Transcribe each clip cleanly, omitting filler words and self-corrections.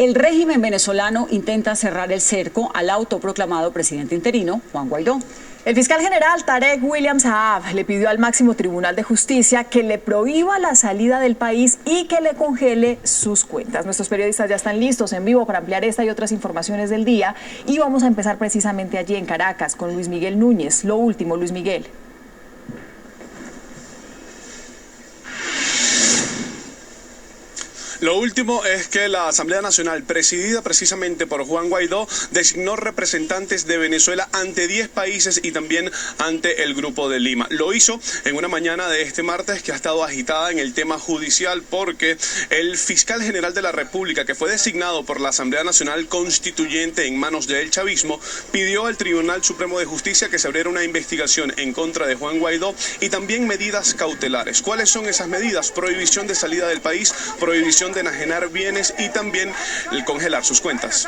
El régimen venezolano intenta cerrar el cerco al autoproclamado presidente interino, Juan Guaidó. El fiscal general Tarek William Saab le pidió al máximo tribunal de justicia que le prohíba la salida del país y que le congele sus cuentas. Nuestros periodistas ya están listos en vivo para ampliar esta y otras informaciones del día y vamos a empezar precisamente allí en Caracas con Luis Miguel Núñez. Lo último, Luis Miguel. Lo último es que la Asamblea Nacional, presidida precisamente por Juan Guaidó, designó representantes de Venezuela ante 10 países y también ante el Grupo de Lima. Lo hizo en una mañana de este martes que ha estado agitada en el tema judicial porque el fiscal general de la República, que fue designado por la Asamblea Nacional Constituyente en manos del chavismo, pidió al Tribunal Supremo de Justicia que se abriera una investigación en contra de Juan Guaidó y también medidas cautelares. ¿Cuáles son esas medidas? Prohibición de salida del país, prohibición de enajenar bienes y también el congelar sus cuentas.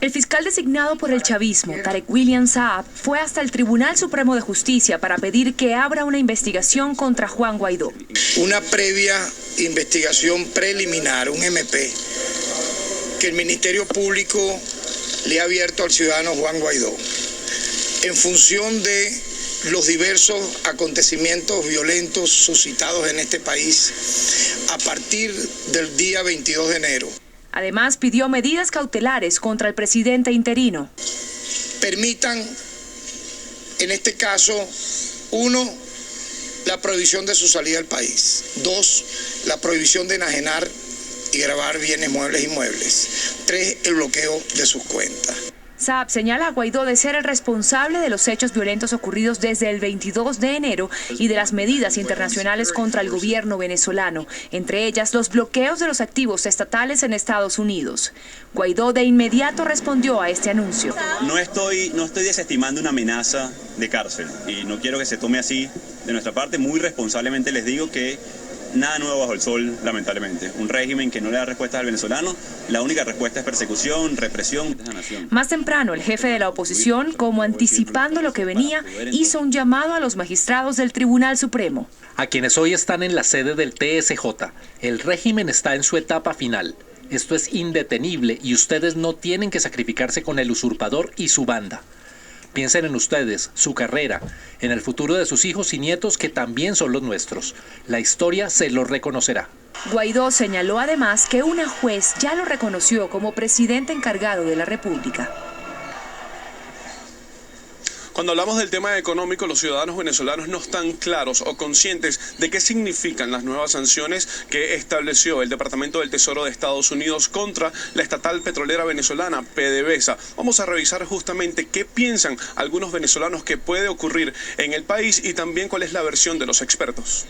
El fiscal designado por el chavismo, Tarek William Saab, fue hasta el Tribunal Supremo de Justicia para pedir que abra una investigación contra Juan Guaidó. Una previa investigación preliminar, un MP, que el Ministerio Público le ha abierto al ciudadano Juan Guaidó, en función de los diversos acontecimientos violentos suscitados en este país a partir del día 22 de enero. Además, pidió medidas cautelares contra el presidente interino. Permitan, en este caso, 1, la prohibición de su salida del país. 2, la prohibición de enajenar y gravar bienes muebles e inmuebles. 3, el bloqueo de sus cuentas. Saab señala a Guaidó de ser el responsable de los hechos violentos ocurridos desde el 22 de enero y de las medidas internacionales contra el gobierno venezolano, entre ellas los bloqueos de los activos estatales en Estados Unidos. Guaidó de inmediato respondió a este anuncio. No estoy desestimando una amenaza de cárcel y no quiero que se tome así. De nuestra parte, muy responsablemente les digo que nada nuevo bajo el sol, lamentablemente. Un régimen que no le da respuestas al venezolano, la única respuesta es persecución, represión. Más temprano, el jefe de la oposición, como anticipando lo que venía, hizo un llamado a los magistrados del Tribunal Supremo. A quienes hoy están en la sede del TSJ, el régimen está en su etapa final. Esto es indetenible y ustedes no tienen que sacrificarse con el usurpador y su banda. Piensen en ustedes, su carrera, en el futuro de sus hijos y nietos que también son los nuestros. La historia se los reconocerá. Guaidó señaló además que una juez ya lo reconoció como presidente encargado de la República. Cuando hablamos del tema económico, los ciudadanos venezolanos no están claros o conscientes de qué significan las nuevas sanciones que estableció el Departamento del Tesoro de Estados Unidos contra la estatal petrolera venezolana, PDVSA. Vamos a revisar justamente qué piensan algunos venezolanos que puede ocurrir en el país y también cuál es la versión de los expertos.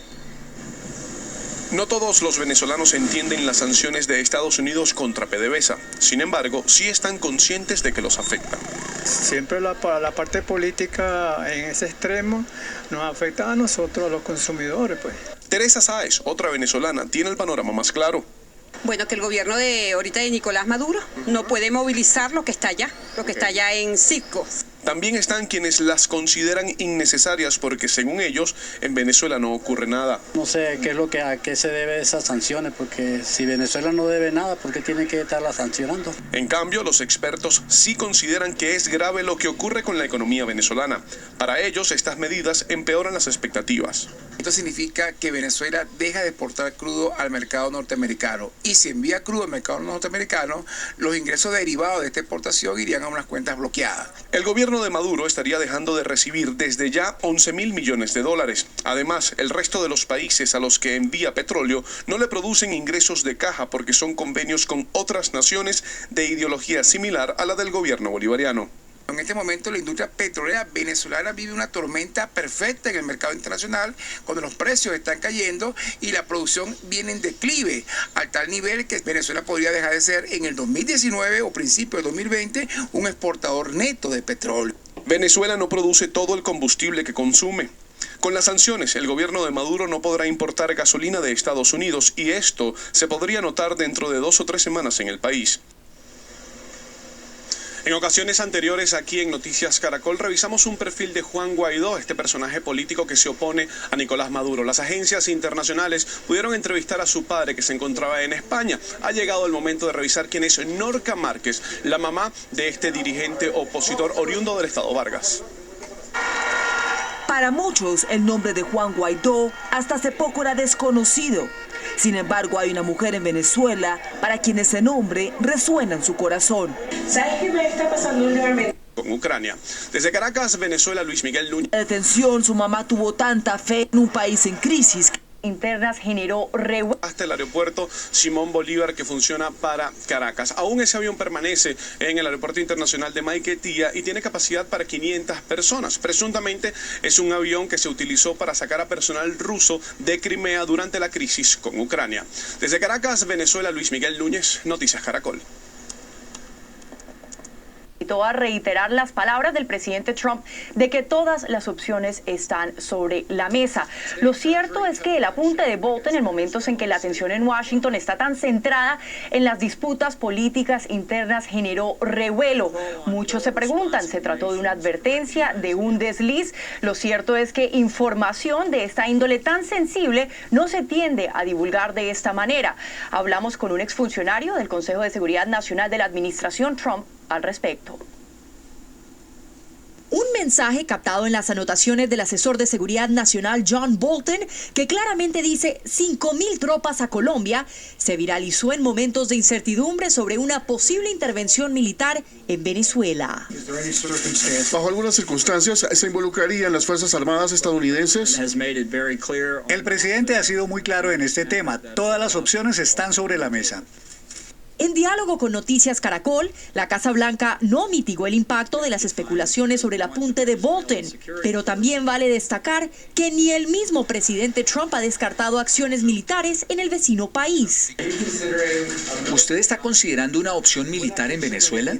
No todos los venezolanos entienden las sanciones de Estados Unidos contra PDVSA. Sin embargo, sí están conscientes de que los afectan. Siempre la parte política en ese extremo nos afecta a nosotros, a los consumidores, pues. Teresa Sáez, otra venezolana, tiene el panorama más claro. Bueno, que el gobierno de ahorita de Nicolás Maduro no puede movilizar lo que está allá en Citgo. También están quienes las consideran innecesarias porque según ellos en Venezuela no ocurre nada. No sé qué es lo que a qué se debe esas sanciones, porque si Venezuela no debe nada, ¿por qué tiene que estarlas sancionando? En cambio, los expertos sí consideran que es grave lo que ocurre con la economía venezolana. Para ellos, estas medidas empeoran las expectativas. Esto significa que Venezuela deja de exportar crudo al mercado norteamericano y si envía crudo al mercado norteamericano, los ingresos derivados de esta exportación irían a unas cuentas bloqueadas. El gobierno de Maduro estaría dejando de recibir desde ya 11.000 millones de dólares. Además, el resto de los países a los que envía petróleo no le producen ingresos de caja porque son convenios con otras naciones de ideología similar a la del gobierno bolivariano. En este momento la industria petrolera venezolana vive una tormenta perfecta en el mercado internacional cuando los precios están cayendo y la producción viene en declive al tal nivel que Venezuela podría dejar de ser en el 2019 o principio del 2020 un exportador neto de petróleo. Venezuela no produce todo el combustible que consume. Con las sanciones, el gobierno de Maduro no podrá importar gasolina de Estados Unidos y esto se podría notar dentro de 2 o 3 semanas en el país. En ocasiones anteriores aquí en Noticias Caracol revisamos un perfil de Juan Guaidó, este personaje político que se opone a Nicolás Maduro. Las agencias internacionales pudieron entrevistar a su padre que se encontraba en España. Ha llegado el momento de revisar quién es Norca Márquez, la mamá de este dirigente opositor oriundo del estado Vargas. Para muchos, el nombre de Juan Guaidó hasta hace poco era desconocido. Sin embargo, hay una mujer en Venezuela para quien ese nombre resuena en su corazón. ¿Sabes qué me está pasando últimamente? Con Ucrania. Desde Caracas, Venezuela, Luis Miguel Núñez. La detención, su mamá tuvo tanta fe en un país en crisis internas generó revuelo. Hasta el aeropuerto Simón Bolívar que funciona para Caracas. Aún ese avión permanece en el aeropuerto internacional de Maiquetía y tiene capacidad para 500 personas. Presuntamente es un avión que se utilizó para sacar a personal ruso de Crimea durante la crisis con Ucrania. Desde Caracas, Venezuela, Luis Miguel Núñez, Noticias Caracol. A reiterar las palabras del presidente Trump de que todas las opciones están sobre la mesa. Lo cierto es que el apunte de Bolton en momentos en que la atención en Washington está tan centrada en las disputas políticas internas generó revuelo. Muchos se preguntan, ¿se trató de una advertencia, de un desliz? Lo cierto es que información de esta índole tan sensible no se tiende a divulgar de esta manera. Hablamos con un exfuncionario del Consejo de Seguridad Nacional de la administración Trump al respecto. Un mensaje captado en las anotaciones del asesor de seguridad nacional John Bolton, que claramente dice 5.000 tropas a Colombia, se viralizó en momentos de incertidumbre sobre una posible intervención militar en Venezuela. ¿Bajo algunas circunstancias se involucrarían las Fuerzas Armadas estadounidenses? El presidente ha sido muy claro en este tema. Todas las opciones están sobre la mesa. En diálogo con Noticias Caracol, la Casa Blanca no mitigó el impacto de las especulaciones sobre el apunte de Bolton, pero también vale destacar que ni el mismo presidente Trump ha descartado acciones militares en el vecino país. ¿Usted está considerando una opción militar en Venezuela?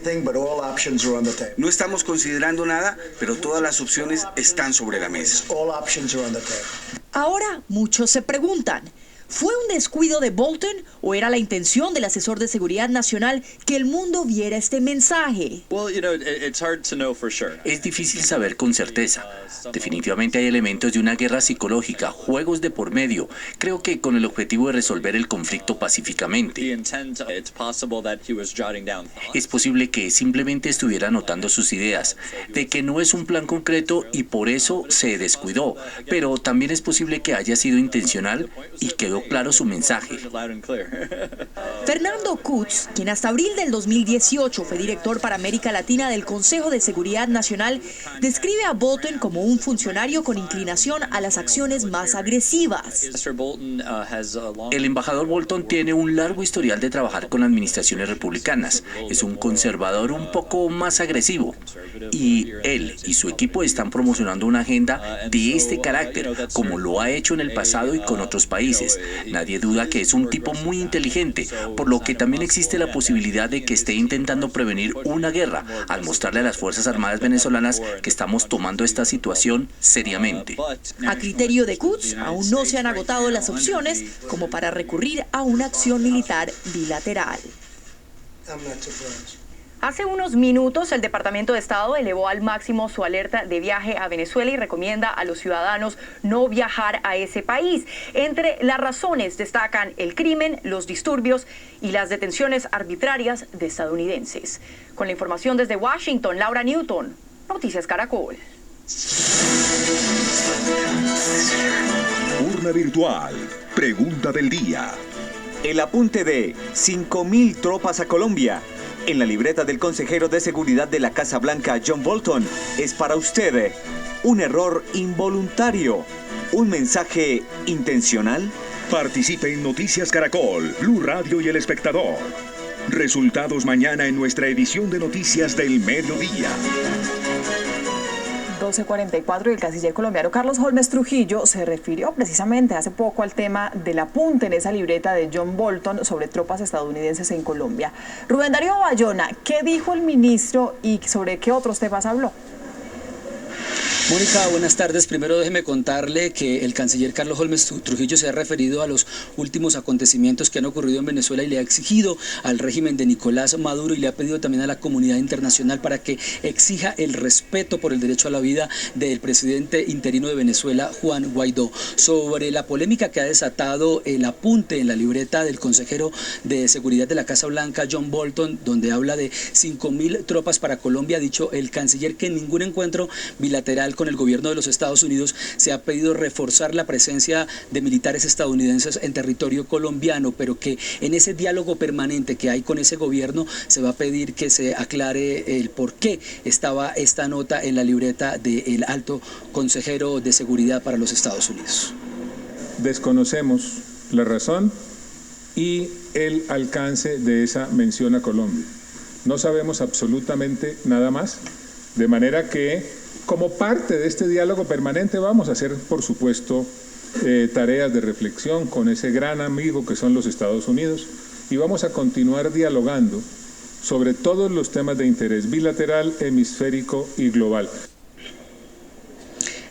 No estamos considerando nada, pero todas las opciones están sobre la mesa. Ahora, muchos se preguntan, ¿fue un descuido de Bolton o era la intención del asesor de seguridad nacional que el mundo viera este mensaje? Es difícil saber con certeza. Definitivamente hay elementos de una guerra psicológica, juegos de por medio. Creo que con el objetivo de resolver el conflicto pacíficamente. Es posible que simplemente estuviera anotando sus ideas, de que no es un plan concreto y por eso se descuidó. Pero también es posible que haya sido intencional y quedó claro su mensaje. Fernando Kutz, quien hasta abril del 2018 fue director para América Latina del Consejo de Seguridad Nacional, describe a Bolton como un funcionario con inclinación a las acciones más agresivas. El embajador Bolton tiene un largo historial de trabajar con administraciones republicanas. Es un conservador un poco más agresivo. Y él y su equipo están promocionando una agenda de este carácter, como lo ha hecho en el pasado y con otros países. Nadie duda que es un tipo muy inteligente, por lo que también existe la posibilidad de que esté intentando prevenir una guerra, al mostrarle a las Fuerzas Armadas venezolanas que estamos tomando esta situación seriamente. A criterio de Kutz, aún no se han agotado las opciones como para recurrir a una acción militar bilateral. Hace unos minutos el Departamento de Estado elevó al máximo su alerta de viaje a Venezuela y recomienda a los ciudadanos no viajar a ese país. Entre las razones destacan el crimen, los disturbios y las detenciones arbitrarias de estadounidenses. Con la información desde Washington, Laura Newton, Noticias Caracol. Urna virtual, pregunta del día. El apunte de 5.000 tropas a Colombia en la libreta del consejero de seguridad de la Casa Blanca, John Bolton, es para usted un error involuntario, un mensaje intencional. Participe en Noticias Caracol, Blue Radio y El Espectador. Resultados mañana en nuestra edición de Noticias del Mediodía. 12:44 y el canciller colombiano Carlos Holmes Trujillo se refirió precisamente hace poco al tema del apunte en esa libreta de John Bolton sobre tropas estadounidenses en Colombia. Rubén Darío Bayona, ¿qué dijo el ministro y sobre qué otros temas habló? Mónica, buenas tardes. Primero déjeme contarle que el canciller Carlos Holmes Trujillo se ha referido a los últimos acontecimientos que han ocurrido en Venezuela y le ha exigido al régimen de Nicolás Maduro y le ha pedido también a la comunidad internacional para que exija el respeto por el derecho a la vida del presidente interino de Venezuela, Juan Guaidó. Sobre la polémica que ha desatado el apunte en la libreta del consejero de seguridad de la Casa Blanca, John Bolton, donde habla de 5.000 tropas para Colombia, ha dicho el canciller que en ningún encuentro bilateral con el gobierno de los Estados Unidos se ha pedido reforzar la presencia de militares estadounidenses en territorio colombiano, pero que en ese diálogo permanente que hay con ese gobierno se va a pedir que se aclare el por qué estaba esta nota en la libreta del alto consejero de seguridad para los Estados Unidos. Desconocemos la razón y el alcance de esa mención a Colombia. No sabemos absolutamente nada más, de manera que como parte de este diálogo permanente vamos a hacer, por supuesto, tareas de reflexión con ese gran amigo que son los Estados Unidos y vamos a continuar dialogando sobre todos los temas de interés bilateral, hemisférico y global.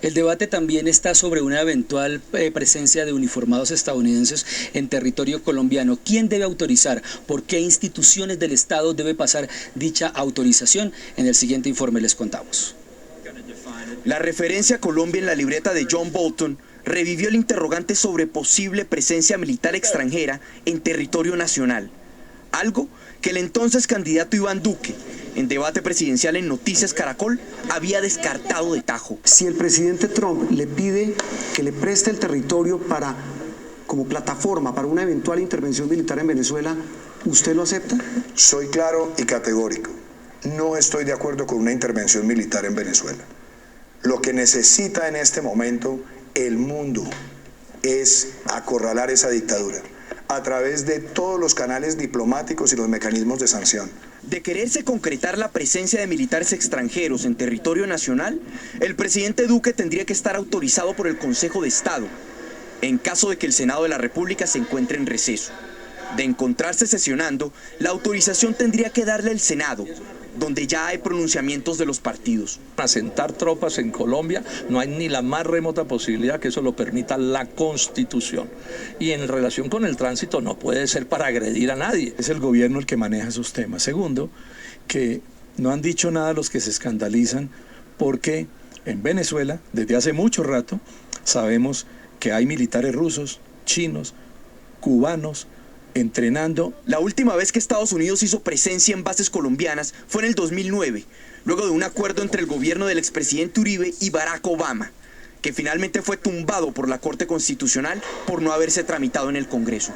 El debate también está sobre una eventual presencia de uniformados estadounidenses en territorio colombiano. ¿Quién debe autorizar? ¿Por qué instituciones del Estado debe pasar dicha autorización? En el siguiente informe les contamos. La referencia a Colombia en la libreta de John Bolton revivió el interrogante sobre posible presencia militar extranjera en territorio nacional, algo que el entonces candidato Iván Duque, en debate presidencial en Noticias Caracol, había descartado de tajo. Si el presidente Trump le pide que le preste el territorio como plataforma para una eventual intervención militar en Venezuela, ¿usted lo acepta? Soy claro y categórico. No estoy de acuerdo con una intervención militar en Venezuela. Lo que necesita en este momento el mundo es acorralar esa dictadura a través de todos los canales diplomáticos y los mecanismos de sanción. De quererse concretar la presencia de militares extranjeros en territorio nacional, el presidente Duque tendría que estar autorizado por el Consejo de Estado, en caso de que el Senado de la República se encuentre en receso. De encontrarse sesionando, la autorización tendría que darle el Senado, donde ya hay pronunciamientos de los partidos. Asentar tropas en Colombia no hay ni la más remota posibilidad que eso lo permita la Constitución. Y en relación con el tránsito no puede ser para agredir a nadie. Es el gobierno el que maneja esos temas. Segundo, que no han dicho nada los que se escandalizan porque en Venezuela, desde hace mucho rato, sabemos que hay militares rusos, chinos, cubanos, entrenando. La última vez que Estados Unidos hizo presencia en bases colombianas fue en el 2009, luego de un acuerdo entre el gobierno del expresidente Uribe y Barack Obama, que finalmente fue tumbado por la Corte Constitucional por no haberse tramitado en el Congreso.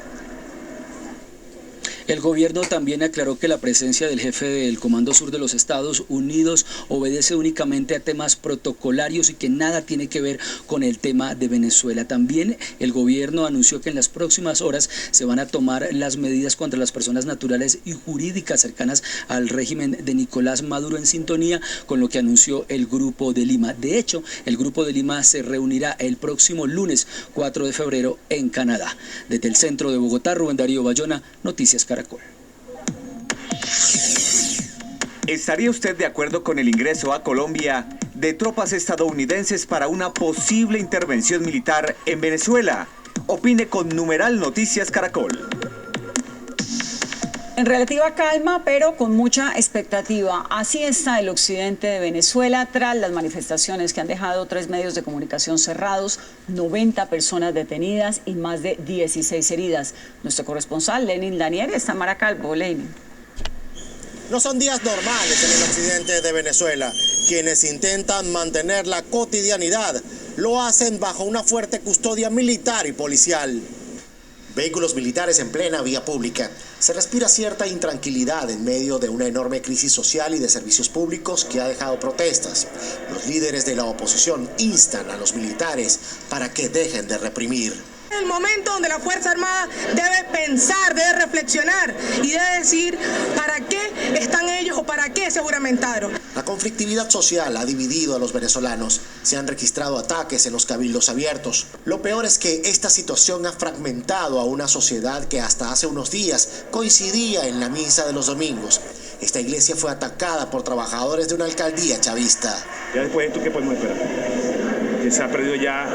El gobierno también aclaró que la presencia del jefe del Comando Sur de los Estados Unidos obedece únicamente a temas protocolarios y que nada tiene que ver con el tema de Venezuela. También el gobierno anunció que en las próximas horas se van a tomar las medidas contra las personas naturales y jurídicas cercanas al régimen de Nicolás Maduro, en sintonía con lo que anunció el Grupo de Lima. De hecho, el Grupo de Lima se reunirá el próximo lunes 4 de febrero en Canadá. Desde el centro de Bogotá, Rubén Darío Bayona, Noticias Caracol. ¿Estaría usted de acuerdo con el ingreso a Colombia de tropas estadounidenses para una posible intervención militar en Venezuela? Opine con numeral Noticias Caracol. En relativa calma, pero con mucha expectativa. Así está el occidente de Venezuela tras las manifestaciones que han dejado 3 medios de comunicación cerrados, 90 personas detenidas y más de 16 heridas. Nuestro corresponsal, Lenin Daniel, está en Maracaibo. Lenin. No son días normales en el occidente de Venezuela. Quienes intentan mantener la cotidianidad lo hacen bajo una fuerte custodia militar y policial. Vehículos militares en plena vía pública. Se respira cierta intranquilidad en medio de una enorme crisis social y de servicios públicos que ha dejado protestas. Los líderes de la oposición instan a los militares para que dejen de reprimir. El momento donde la Fuerza Armada debe pensar, debe reflexionar y debe decir para qué están ellos o para qué se juramentaron. La conflictividad social ha dividido a los venezolanos. Se han registrado ataques en los cabildos abiertos. Lo peor es que esta situación ha fragmentado a una sociedad que hasta hace unos días coincidía en la misa de los domingos. Esta iglesia fue atacada por trabajadores de una alcaldía chavista. ¿Ya después de esto qué podemos esperar? que se ha perdido ya,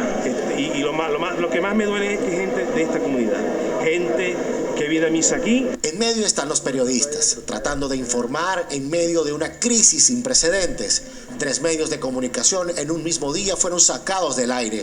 y lo que más me duele es que gente de esta comunidad, gente que viene a misa aquí. En medio están los periodistas, tratando de informar en medio de una crisis sin precedentes. 3 medios de comunicación en un mismo día fueron sacados del aire.